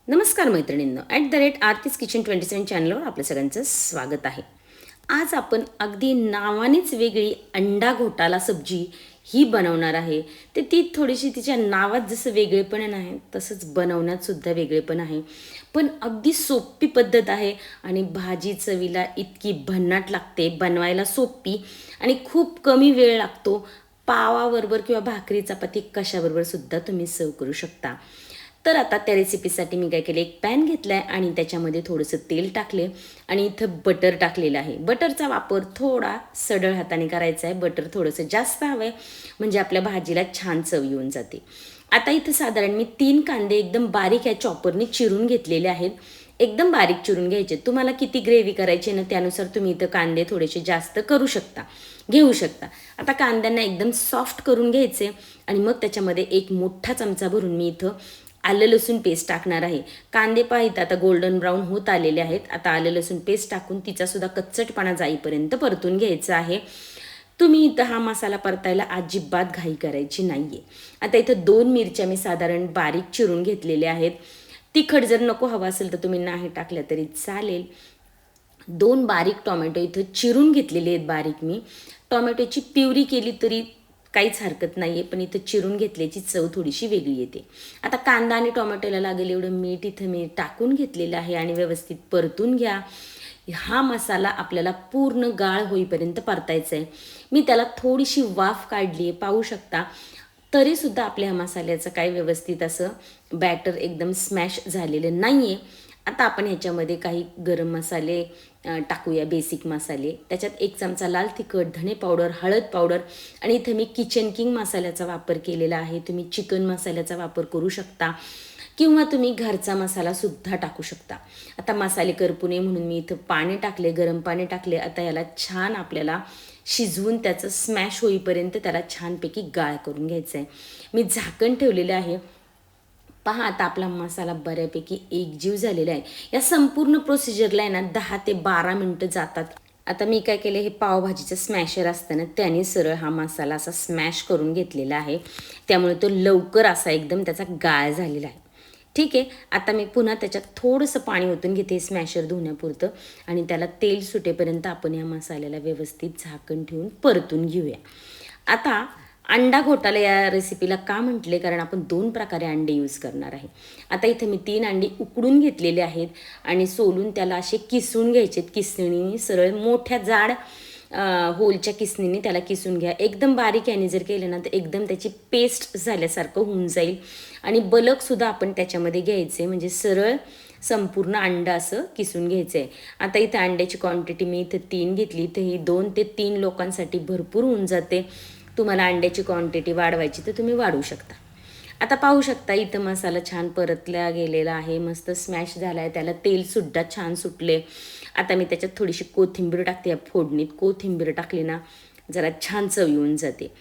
नमस्कार मैत्रिणींनो, @आरतीज किचन 27 चॅनलवर आपलं सगळ्यांचं स्वागत आहे. आज आपण अगदी नावानेच वेगळी अंडा घोटाला सब्जी ही बनवणार आहे. तर ती थोडीशी तिच्या नावात जसं वेगळेपण आहे तसंच बनवण्यात सुद्धा वेगळेपण आहे. पण अगदी सोपी पद्धत आहे आणि भाजी चवीला इतकी भन्नाट लागते, बनवायला सोपी आणि खूप कमी वेळ लागतो. पावाबरोबर किंवा भाकरी चपाती कशाबरोबर सुद्धा तुम्ही सर्व करू शकता. तर आता त्या रेसिपीसाठी मी काय केले, एक पॅन घेतला आहे आणि त्याच्यामध्ये थोडंसं तेल टाकले आणि इथं बटर टाकलेलं आहे. बटरचा वापर थोडा सढळ हाताने करायचा आहे. बटर थोडंसं जास्त हवं आहे म्हणजे आपल्या भाजीला छान चव येऊन जाते. आता इथं साधारण मी 3 कांदे एकदम बारीक या चॉपरने चिरून घेतलेले आहेत. एकदम बारीक चिरून घ्यायचे. तुम्हाला किती ग्रेव्ही करायची ना त्यानुसार तुम्ही इथं कांदे थोडेसे जास्त घेऊ शकता. आता कांद्यांना एकदम सॉफ्ट करून घ्यायचे आणि मग त्याच्यामध्ये एक मोठा चमचा भरून मी इथं आलं लसूण पेस्ट टाकणार आहे. कांदे पाहित आता गोल्डन ब्राऊन होत आलेले आहेत. आता आलं लसूण पेस्ट टाकून तिचासुद्धा कच्चटपणा जाईपर्यंत परतून घ्यायचा आहे. तुम्ही इथं हा मसाला परतायला अजिबात घाई करायची नाही आहे. आता इथं 2 मिरच्या मी साधारण बारीक चिरून घेतलेल्या आहेत. तिखट जर नको हवा असेल तर तुम्ही नाही टाकल्या तरी चालेल. 2 बारीक टोमॅटो इथं चिरून घेतलेले आहेत बारीक मी. टोमॅटोची प्युरी केली तरी काहीच हरकत नाही आहे, पण इथं चिरून घेतल्याची चव थोडीशी वेगळी येते. आता कांदा आणि टोमॅटोला लागेल एवढं मीठ इथं मी टाकून घेतलेलं आहे आणि व्यवस्थित परतून घ्या. हा मसाला आपल्याला पूर्ण गाळ होईपर्यंत परतायचा आहे. मी त्याला थोडीशी वाफ काढली आहे, पाहू शकता. तरीसुद्धा आपल्या ह्या मसाल्याचं काही व्यवस्थित असं बॅटर एकदम स्मॅश झालेलं नाही आहे. आता आपण ह्याच्यामध्ये काही गरम मसाले टाकूया, बेसिक मसाले. त्याच्यात 1 चमचा लाल तिखट, धणे पावडर, हळद पावडर आणि इथं मी किचन किंग मसाल्याचा वापर केलेला आहे. तुम्ही चिकन मसाल्याचा वापर करू शकता किंवा तुम्ही घरचा मसालासुद्धा टाकू शकता. आता मसाले करपू नये म्हणून मी इथं पाणी टाकले, गरम पाणी टाकले. आता याला छान आपल्याला शिजवून त्याचं स्मॅश होईपर्यंत त्याला छानपैकी गाळ करून घ्यायचं आहे. मी झाकण ठेवलेलं आहे. पहा आता आपला मसाला बऱ्यापैकी एकजीव झालेला आहे. या संपूर्ण प्रोसिजरला आहे ना 10 ते 12 मिनटं जातात. आता मी काय केलं, हे पावभाजीचं स्मॅशर असतं ना त्याने सरळ हा मसाला असा स्मॅश करून घेतलेला आहे. त्यामुळे तो लवकर असा एकदम त्याचा गाळ झालेला आहे. ठीक आहे. आता मी पुन्हा त्याच्यात थोडंसं पाणी ओतून घेते स्मॅशर धुण्यापुरतं आणि त्याला तेल सुटेपर्यंत आपण या मसाल्याला व्यवस्थित झाकण ठेवून परतून घेऊया. आता अंडा घोटाला या रेसिपीला का म्हटले, कारण आपण 2 प्रकारे अंडे यूज करणार आहे. आता इथे मी 3 अंडी उकडून घेतलेले आहेत आणि सोलून त्याला असे किसून घ्यायचे. किसणीने सरळ मोठ्या जाड होलच्या किसणीने त्याला किसून घ्या. एकदम बारीक याने जर केलं ना तर एकदम त्याची पेस्ट झाल्यासारखं होऊन जाईल आणि बलकसुद्धा आपण त्याच्यामध्ये घ्यायचे म्हणजे सरळ संपूर्ण अंडा असं किसून घ्यायचं आहे. आता इथं अंड्याची क्वांटिटी मी इथं 3 घेतली, तर ही 2 ते 3 लोकांसाठी भरपूर होऊन जाते. तुम्हाला अंड्याची क्वांटिटी वाढवायची तर तुम्ही वाढवू शकता. आता पाहू शकता इथं मसाला छान परतला गेलेला आहे, मस्त स्मॅश झाला आहे, त्याला तेलसुद्धा छान सुटले. आता मी त्याच्यात थोडीशी कोथिंबीर टाकते. या फोडणीत कोथिंबीर टाकली ना जरा छान चव येऊन जाते.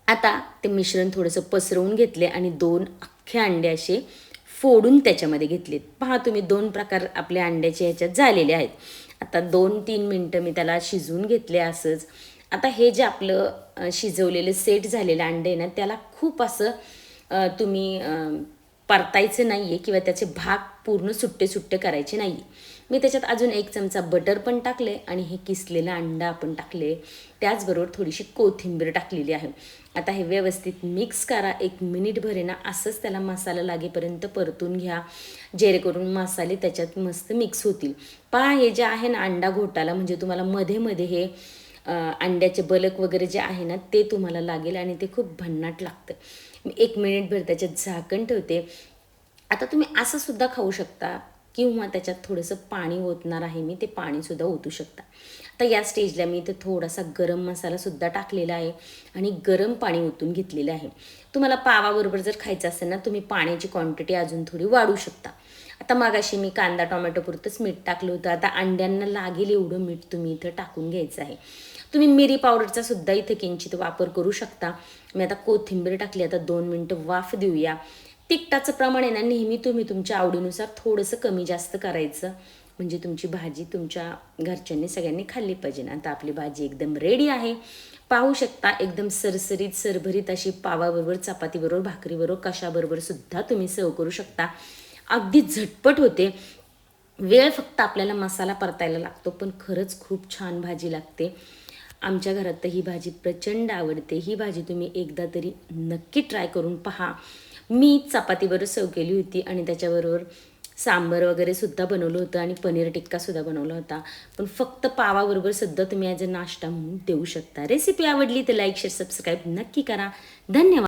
आता ते मिश्रण थोडंसं पसरवून घेतले आणि 2 अख्खे अंडे असे फोडून त्याच्यामध्ये घेतलेत. पहा तुम्ही 2 प्रकार आपल्या अंड्याचे ह्याच्यात झालेले आहेत. आता 2-3 मिनटं मी त्याला शिजवून घेतले असंच. आता हे जे आपलं शिजवलेलं सेट झालेलं अंडे ना त्याला खूप असं तुम्ही परतायचं नाही आहे किंवा त्याचे भाग पूर्ण सुट्टे करायचे नाही. मी त्याच्यात अजून 1 चमचा बटर पण टाकले आणि हे किसलेलं अंडा आपण टाकले. त्याचबरोबर थोडीशी कोथिंबीर टाकलेली आहे. आता हे व्यवस्थित मिक्स करा. 1 मिनिटभर आहे ना असंच त्याला मसाला लागेपर्यंत परतून घ्या, जेणेकरून मसाले त्याच्यात मस्त मिक्स होतील. पहा हे जे आहे ना अंडा घोटाला म्हणजे तुम्हाला मध्ये हे अंड्याचे बलक वगैरे जे आहे ना ते तुम्हाला लागेल आणि ते खूप भन्नाट लागतं. मी 1 मिनिटभर त्याच्यात झाकण ठेवते. आता तुम्ही असं सुद्धा खाऊ शकता किंवा त्याच्यात थोडंसं पाणी ओतणार आहे मी, ते पाणीसुद्धा ओतू शकता. आता या स्टेजला मी इथे थोडासा गरम मसालासुद्धा टाकलेला आहे आणि गरम पाणी ओतून घेतलेलं आहे. तुम्हाला पावाबरोबर जर खायचं असेल ना तुम्ही पाण्याची क्वांटिटी अजून थोडी वाढवू शकता. आता मगाशी मी कांदा टोमॅटो पुरतंच मीठ टाकलं होतं. आता अंड्यांना लागेल एवढं मीठ तुम्ही इथं टाकून घ्यायचं आहे. तुम्ही मिरी पावडरचा सुद्धा इथे किंचित वापर करू शकता. मी आता कोथिंबीर टाकली. आता 2 मिनटं वाफ देऊया. तिखटाचं प्रमाण आहे ना नेहमी तुम्ही तुमच्या आवडीनुसार थोडंसं कमी जास्त करायचं म्हणजे तुमची भाजी तुमच्या घरच्यांनी सगळ्यांनी खाल्ली पाहिजे ना. आता आपली भाजी एकदम रेडी आहे. पाहू शकता एकदम सरसरीत सरभरीत अशी पावाबरोबर, चपातीबरोबर, भाकरीबरोबर, कशाबरोबर सुद्धा तुम्ही सर्व करू शकता. अगदी झटपट होते. वेळ फक्त आपल्याला मसाला परतायला लागतो, पण खरंच खूप छान भाजी लागते. आमच्या घरात तर ही भाजी प्रचंड आवडते. ही भाजी तुम्ही एकदा तरी नक्की ट्राय करून पहा. मी चपातीबरोबर सर्व केली होती आणि त्याच्याबरोबर सांबर वगैरे सुद्धा बनवलं होतं आणि पनीर टिक्कासुद्धा बनवला होता. पण फक्त पावाबरोबर सुद्धा तुम्ही ॲज अ नाश्ता म्हणून देऊ शकता. रेसिपी आवडली तर लाईक, शेअर, सबस्क्राईब नक्की करा. धन्यवाद.